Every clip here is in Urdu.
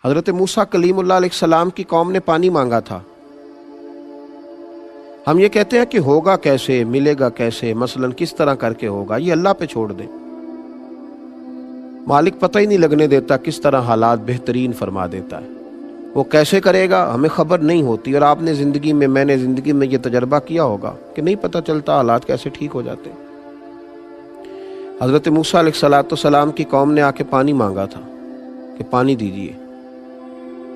حضرت موسیٰ کلیم اللہ علیہ السلام کی قوم نے پانی مانگا تھا. ہم یہ کہتے ہیں کہ ہوگا کیسے، ملے گا کیسے، مثلاً کس طرح کر کے ہوگا، یہ اللہ پہ چھوڑ دیں. مالک پتہ ہی نہیں لگنے دیتا کس طرح حالات بہترین فرما دیتا ہے. وہ کیسے کرے گا ہمیں خبر نہیں ہوتی. اور آپ نے زندگی میں، میں نے زندگی میں یہ تجربہ کیا ہوگا کہ نہیں پتہ چلتا حالات کیسے ٹھیک ہو جاتے ہیں. حضرت موسیٰ علیہ السلام کی قوم نے آ کے پانی مانگا تھا کہ پانی دیجیے.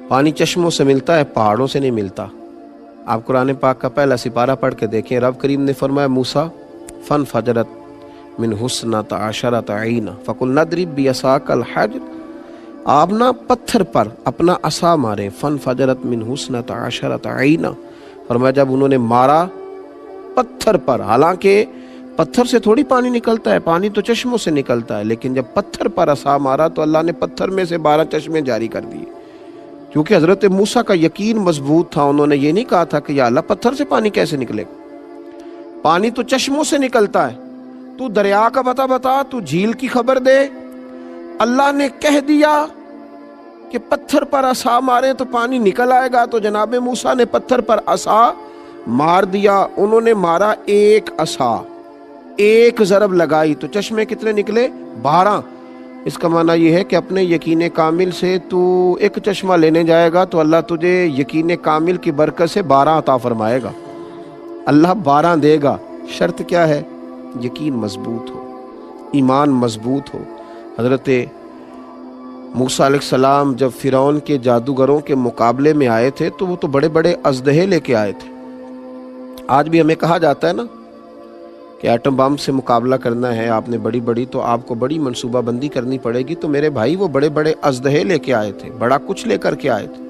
پانی چشموں سے ملتا ہے، پہاڑوں سے نہیں ملتا. آپ قرآن پاک کا پہلا سپارہ پڑھ کے دیکھیں. رب کریم نے فرمایا موسیٰ فانفجرت من حسنۃ عشرۃ عینا فقلنا اضرب بعصاک الحجر. آپ نہ پتھر پر اپنا عصا مارے. فانفجرت من حسنۃ عشرۃ عینا، فرمایا جب انہوں نے مارا پتھر پر، حالانکہ پتھر سے تھوڑی پانی نکلتا ہے، پانی تو چشموں سے نکلتا ہے، لیکن جب پتھر پر عصا مارا تو اللہ نے پتھر میں سے 12 چشمے جاری کر دیے. کیونکہ حضرت موسیٰ کا یقین مضبوط تھا. انہوں نے یہ نہیں کہا تھا کہ یا اللہ پتھر سے پانی کیسے نکلے گا، پانی تو چشموں سے نکلتا ہے. تو دریا کا پتہ بتا، تو جھیل کی خبر دے. اللہ نے کہہ دیا کہ پتھر پر عصا مارے تو پانی نکل آئے گا. تو جناب موسیٰ نے پتھر پر عصا مار دیا. انہوں نے مارا ایک عصا، ایک ضرب لگائی تو چشمے کتنے نکلے؟ 12. اس کا معنی یہ ہے کہ اپنے یقین کامل سے تو ایک چشمہ لینے جائے گا تو اللہ تجھے یقین کامل کی برکت سے 12 عطا فرمائے گا. اللہ 12 دے گا. شرط کیا ہے؟ یقین مضبوط ہو، ایمان مضبوط ہو. حضرت موسیٰ علیہ السلام جب فرعون کے جادوگروں کے مقابلے میں آئے تھے تو وہ تو بڑے بڑے اژدہے لے کے آئے تھے. آج بھی ہمیں کہا جاتا ہے نا کہ ایٹم بم سے مقابلہ کرنا ہے آپ نے بڑی تو آپ کو بڑی منصوبہ بندی کرنی پڑے گی. تو میرے بھائی وہ بڑے بڑے اژدہے لے کے آئے تھے، بڑا کچھ لے کر کے آئے تھے.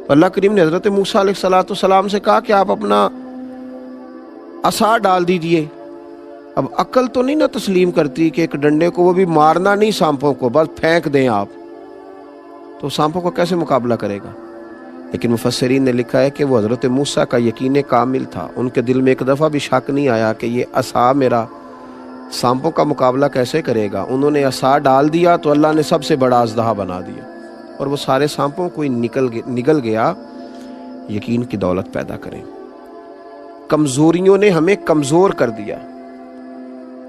اللہ کریم نے حضرت موسیٰ علیہ السلام سے کہا کہ آپ اپنا عصا ڈال دیجئے. اب عقل تو نہیں نہ تسلیم کرتی کہ ایک ڈنڈے کو، وہ بھی مارنا نہیں سانپوں کو، بس پھینک دیں آپ، تو سانپوں کو کیسے مقابلہ کرے گا؟ لیکن مفسرین نے لکھا ہے کہ وہ حضرت موسیٰ کا یقین کامل تھا. ان کے دل میں ایک دفعہ بھی شک نہیں آیا کہ یہ عصا میرا سانپوں کا مقابلہ کیسے کرے گا. انہوں نے عصا ڈال دیا تو اللہ نے سب سے بڑا اژدہا بنا دیا اور وہ سارے سانپوں کو نگل گیا. یقین کی دولت پیدا کریں. کمزوریوں نے ہمیں کمزور کر دیا.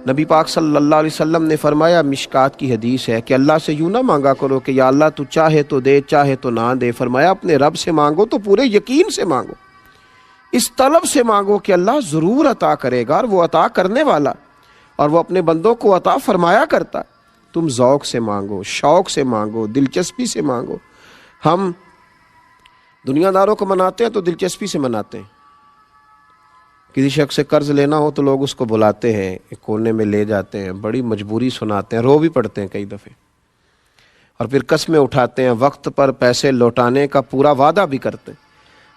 نبی پاک صلی اللہ علیہ وسلم نے فرمایا، مشکات کی حدیث ہے کہ اللہ سے یوں نہ مانگا کرو کہ یا اللہ تو چاہے تو دے، چاہے تو نہ دے. فرمایا اپنے رب سے مانگو تو پورے یقین سے مانگو، اس طلب سے مانگو کہ اللہ ضرور عطا کرے گا، اور وہ عطا کرنے والا، اور وہ اپنے بندوں کو عطا فرمایا کرتا. تم ذوق سے مانگو، شوق سے مانگو، دلچسپی سے مانگو. ہم دنیا داروں کو مناتے ہیں تو دلچسپی سے مناتے ہیں. کسی شخص سے قرض لینا ہو تو لوگ اس کو بلاتے ہیں، ایک کونے میں لے جاتے ہیں، بڑی مجبوری سناتے ہیں، رو بھی پڑتے ہیں کئی دفعے، اور پھر قسمیں اٹھاتے ہیں، وقت پر پیسے لوٹانے کا پورا وعدہ بھی کرتے ہیں،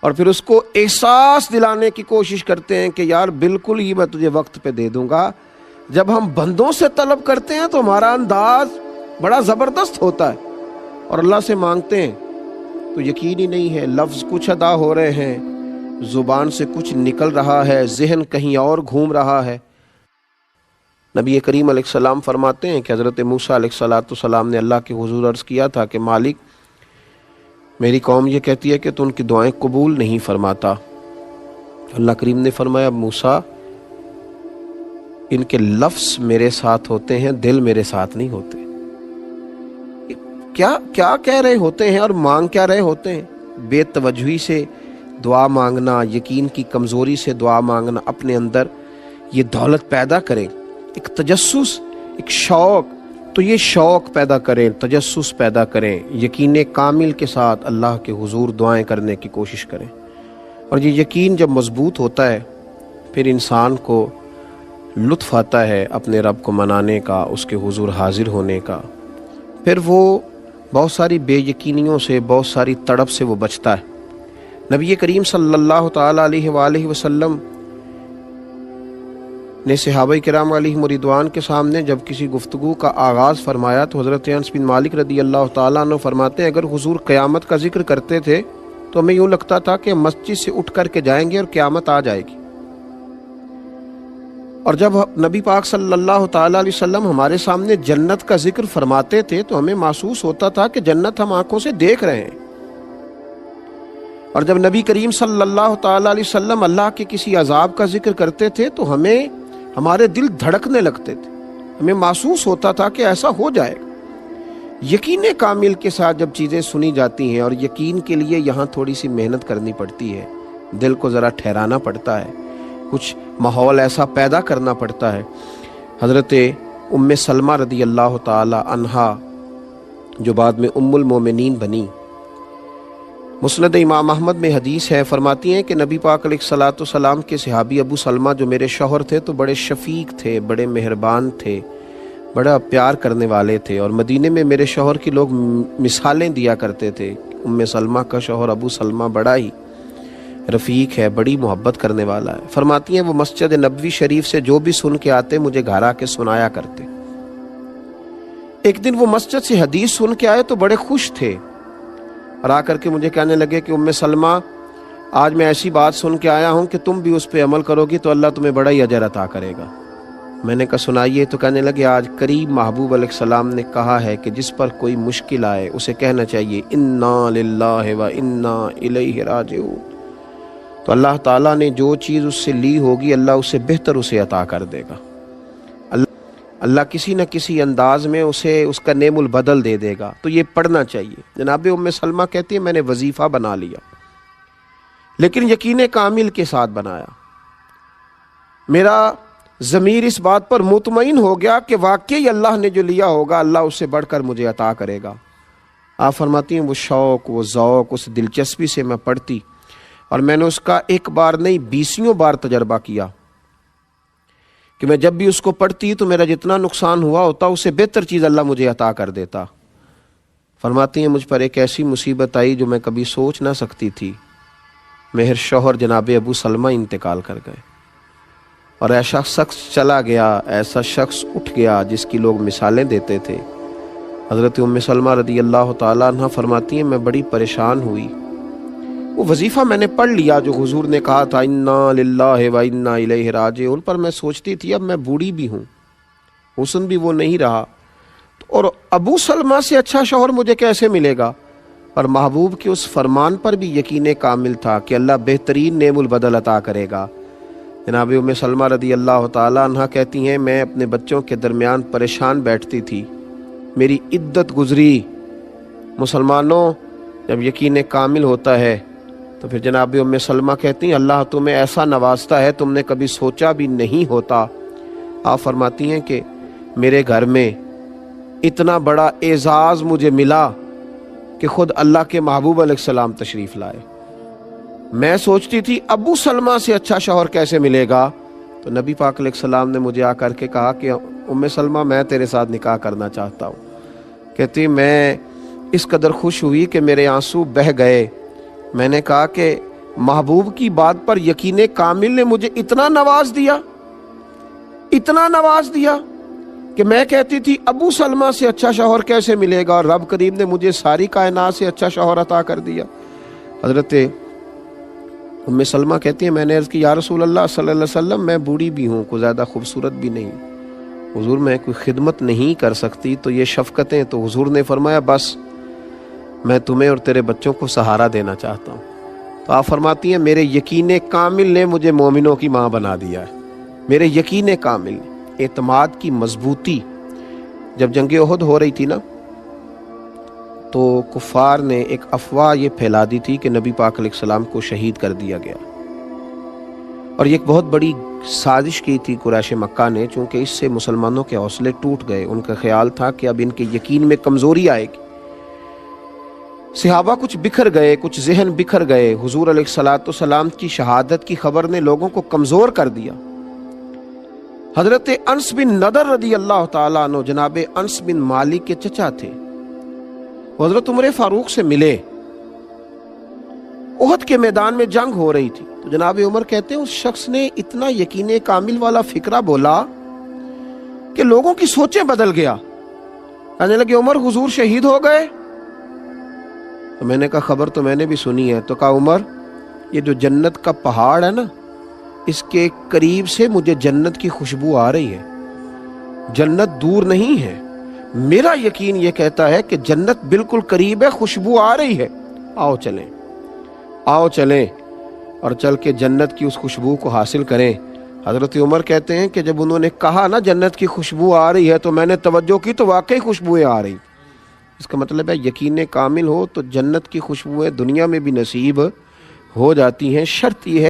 اور پھر اس کو احساس دلانے کی کوشش کرتے ہیں کہ یار بالکل ہی میں تجھے وقت پہ دے دوں گا. جب ہم بندوں سے طلب کرتے ہیں تو ہمارا انداز بڑا زبردست ہوتا ہے، اور اللہ سے مانگتے ہیں تو یقین ہی نہیں ہے. لفظ کچھ ادا ہو رہے ہیں، زبان سے کچھ نکل رہا ہے، ذہن کہیں اور گھوم رہا ہے. نبی کریم علیہ السلام فرماتے ہیں کہ حضرت موسیٰ علیہ السلام نے اللہ کے حضور عرض کیا تھا کہ مالک میری قوم یہ کہتی ہے کہ تو ان کی دعائیں قبول نہیں فرماتا. اللہ کریم نے فرمایا موسیٰ ان کے لفظ میرے ساتھ ہوتے ہیں، دل میرے ساتھ نہیں ہوتے. کیا کہہ رہے ہوتے ہیں اور مانگ کیا رہے ہوتے ہیں؟ بے توجہی سے دعا مانگنا، یقین کی کمزوری سے دعا مانگنا. اپنے اندر یہ دولت پیدا کریں، ایک تجسس، ایک شوق. تو یہ شوق پیدا کریں، تجسس پیدا کریں، یقین کامل کے ساتھ اللہ کے حضور دعائیں کرنے کی کوشش کریں. اور یہ یقین جب مضبوط ہوتا ہے پھر انسان کو لطف آتا ہے اپنے رب کو منانے کا، اس کے حضور حاضر ہونے کا. پھر وہ بہت ساری بے یقینیوں سے، بہت ساری تڑپ سے وہ بچتا ہے. نبی کریم صلی اللہ تعالیٰ علیہ وآلہ وسلم نے صحابہ کرام علیہم رضوان کے سامنے جب کسی گفتگو کا آغاز فرمایا تو حضرت انس بن مالک رضی اللہ تعالیٰ عنہ فرماتے ہیں اگر حضور قیامت کا ذکر کرتے تھے تو ہمیں یوں لگتا تھا کہ مسجد سے اٹھ کر کے جائیں گے اور قیامت آ جائے گی. اور جب نبی پاک صلی اللہ تعالیٰ علیہ وسلم ہمارے سامنے جنت کا ذکر فرماتے تھے تو ہمیں محسوس ہوتا تھا کہ جنت ہم آنکھوں سے دیکھ رہے ہیں، اور جب نبی کریم صلی اللہ تعالیٰ علیہ وسلم اللہ کے کسی عذاب کا ذکر کرتے تھے تو ہمارے دل دھڑکنے لگتے تھے، ہمیں محسوس ہوتا تھا کہ ایسا ہو جائے گا۔ یقین کامل کے ساتھ جب چیزیں سنی جاتی ہیں، اور یقین کے لیے یہاں تھوڑی سی محنت کرنی پڑتی ہے، دل کو ذرا ٹھہرانا پڑتا ہے، کچھ ماحول ایسا پیدا کرنا پڑتا ہے۔ حضرت ام سلمہ رضی اللہ تعالی عنہا جو بعد میں ام المومنین بنی، مسند امام احمد میں حدیث ہے، فرماتی ہیں کہ نبی پاک علیہ الصلوۃ والسلام کے صحابی ابو سلمہ جو میرے شوہر تھے تو بڑے شفیق تھے، بڑے مہربان تھے، بڑا پیار کرنے والے تھے، اور مدینے میں میرے شوہر کی لوگ مثالیں دیا کرتے تھے۔ ام سلمہ کا شوہر ابو سلمہ بڑا ہی رفیق ہے، بڑی محبت کرنے والا ہے۔ فرماتی ہیں وہ مسجد نبوی شریف سے جو بھی سن کے آتے مجھے گھر آ کے سنایا کرتے۔ ایک دن وہ مسجد سے حدیث سن کے آئے تو بڑے خوش تھے، اور آ کر کے مجھے کہنے لگے کہ ام سلمہ آج میں ایسی بات سن کے آیا ہوں کہ تم بھی اس پہ عمل کرو گی تو اللہ تمہیں بڑا ہی اجر عطا کرے گا۔ میں نے کہا سنائیے، تو کہنے لگے آج قریب محبوب علیہ السلام نے کہا ہے کہ جس پر کوئی مشکل آئے اسے کہنا چاہیے انا للہ و انا الیہ راجعون، تو اللہ تعالیٰ نے جو چیز اس سے لی ہوگی اللہ اس سے بہتر اسے عطا کر دے گا، اللہ کسی نہ کسی انداز میں اسے اس کا نعم البدل دے دے گا، تو یہ پڑھنا چاہیے۔ جناب ام سلمہ کہتی ہیں میں نے وظیفہ بنا لیا، لیکن یقین کامل کے ساتھ بنایا، میرا ضمیر اس بات پر مطمئن ہو گیا کہ واقعی اللہ نے جو لیا ہوگا اللہ اس سے بڑھ کر مجھے عطا کرے گا۔ آپ فرماتی ہیں وہ شوق، وہ ذوق، اس دلچسپی سے میں پڑھتی، اور میں نے اس کا ایک بار نہیں 20 بار تجربہ کیا کہ میں جب بھی اس کو پڑھتی تو میرا جتنا نقصان ہوا ہوتا اس سے بہتر چیز اللہ مجھے عطا کر دیتا۔ فرماتی ہیں مجھ پر ایک ایسی مصیبت آئی جو میں کبھی سوچ نہ سکتی تھی، میرے شوہر جناب ابو سلمہ انتقال کر گئے، اور ایسا شخص چلا گیا، ایسا شخص اٹھ گیا جس کی لوگ مثالیں دیتے تھے۔ حضرت ام سلمہ رضی اللہ تعالیٰ عنہ فرماتی ہیں میں بڑی پریشان ہوئی، وہ وظیفہ میں نے پڑھ لیا جو حضور نے کہا تھا انا للہ و انا الیہ راجعون، پر میں سوچتی تھی اب میں بوڑھی بھی ہوں، حسن بھی وہ نہیں رہا، اور ابو سلمہ سے اچھا شوہر مجھے کیسے ملے گا؟ پر محبوب کے اس فرمان پر بھی یقین کامل تھا کہ اللہ بہترین نعم البدل عطا کرے گا۔ جناب ام سلمہ رضی اللہ تعالیٰ عنہ کہتی ہیں میں اپنے بچوں کے درمیان پریشان بیٹھتی تھی، میری عدت گزری۔ مسلمانوں جب یقین کامل ہوتا ہے تو پھر جناب ام سلمہ کہتی ہیں اللہ تمہیں ایسا نوازتا ہے تم نے کبھی سوچا بھی نہیں ہوتا۔ آپ فرماتی ہیں کہ میرے گھر میں اتنا بڑا اعزاز مجھے ملا کہ خود اللہ کے محبوب علیہ السلام تشریف لائے۔ میں سوچتی تھی ابو سلمہ سے اچھا شوہر کیسے ملے گا، تو نبی پاک علیہ السلام نے مجھے آ کر کے کہا کہ ام سلمہ میں تیرے ساتھ نکاح کرنا چاہتا ہوں۔ کہتی میں اس قدر خوش ہوئی کہ میرے آنسو بہہ گئے۔ میں نے کہا کہ محبوب کی بات پر یقین کامل نے مجھے اتنا نواز دیا کہ میں کہتی تھی ابو سلمہ سے اچھا شوہر کیسے ملے گا، اور رب کریم نے مجھے ساری کائنات سے اچھا شوہر عطا کر دیا۔ حضرت ام سلمہ کہتی ہیں میں نے عرض کی یا رسول اللہ صلی اللہ علیہ وسلم میں بوڑھی بھی ہوں، کوئی زیادہ خوبصورت بھی نہیں، حضور میں کوئی خدمت نہیں کر سکتی، تو یہ شفقتیں، تو حضور نے فرمایا بس میں تمہیں اور تیرے بچوں کو سہارا دینا چاہتا ہوں۔ تو آپ فرماتی ہیں میرے یقین کامل نے مجھے مومنوں کی ماں بنا دیا ہے، میرے یقین کامل نے، اعتماد کی مضبوطی۔ جب جنگ احد ہو رہی تھی نا تو کفار نے ایک افواہ یہ پھیلا دی تھی کہ نبی پاک علیہ السلام کو شہید کر دیا گیا، اور یہ ایک بہت بڑی سازش کی تھی قریش مکہ نے، چونکہ اس سے مسلمانوں کے حوصلے ٹوٹ گئے۔ ان کا خیال تھا کہ اب ان کے یقین میں کمزوری آئے گی، صحابہ کچھ بکھر گئے، کچھ ذہن بکھر گئے۔ حضور علیہ الصلوۃ والسلام کی شہادت کی خبر نے لوگوں کو کمزور کر دیا۔ حضرت انس بن نضر رضی اللہ تعالیٰ عنہ جناب انس بن مالک کے چچا تھے، حضرت عمر فاروق سے ملے، احد کے میدان میں جنگ ہو رہی تھی، تو جناب عمر کہتے ہیں اس شخص نے اتنا یقین کامل والا فکرہ بولا کہ لوگوں کی سوچیں بدل گیا۔ کہنے لگے عمر حضور شہید ہو گئے؟ تو میں نے کہا خبر تو میں نے بھی سنی ہے۔ تو کہا عمر یہ جو جنت کا پہاڑ ہے نا اس کے قریب سے مجھے جنت کی خوشبو آ رہی ہے، جنت دور نہیں ہے، میرا یقین یہ کہتا ہے کہ جنت بالکل قریب ہے، خوشبو آ رہی ہے، آؤ چلیں اور چل کے جنت کی اس خوشبو کو حاصل کریں۔ حضرت عمر کہتے ہیں کہ جب انہوں نے کہا نا جنت کی خوشبو آ رہی ہے تو میں نے توجہ کی تو واقعی خوشبوئیں آ رہی۔ اس کا مطلب ہے یقین کامل ہو تو جنت کی خوشبوئیں دنیا میں بھی نصیب ہو جاتی ہیں، شرط یہ ہے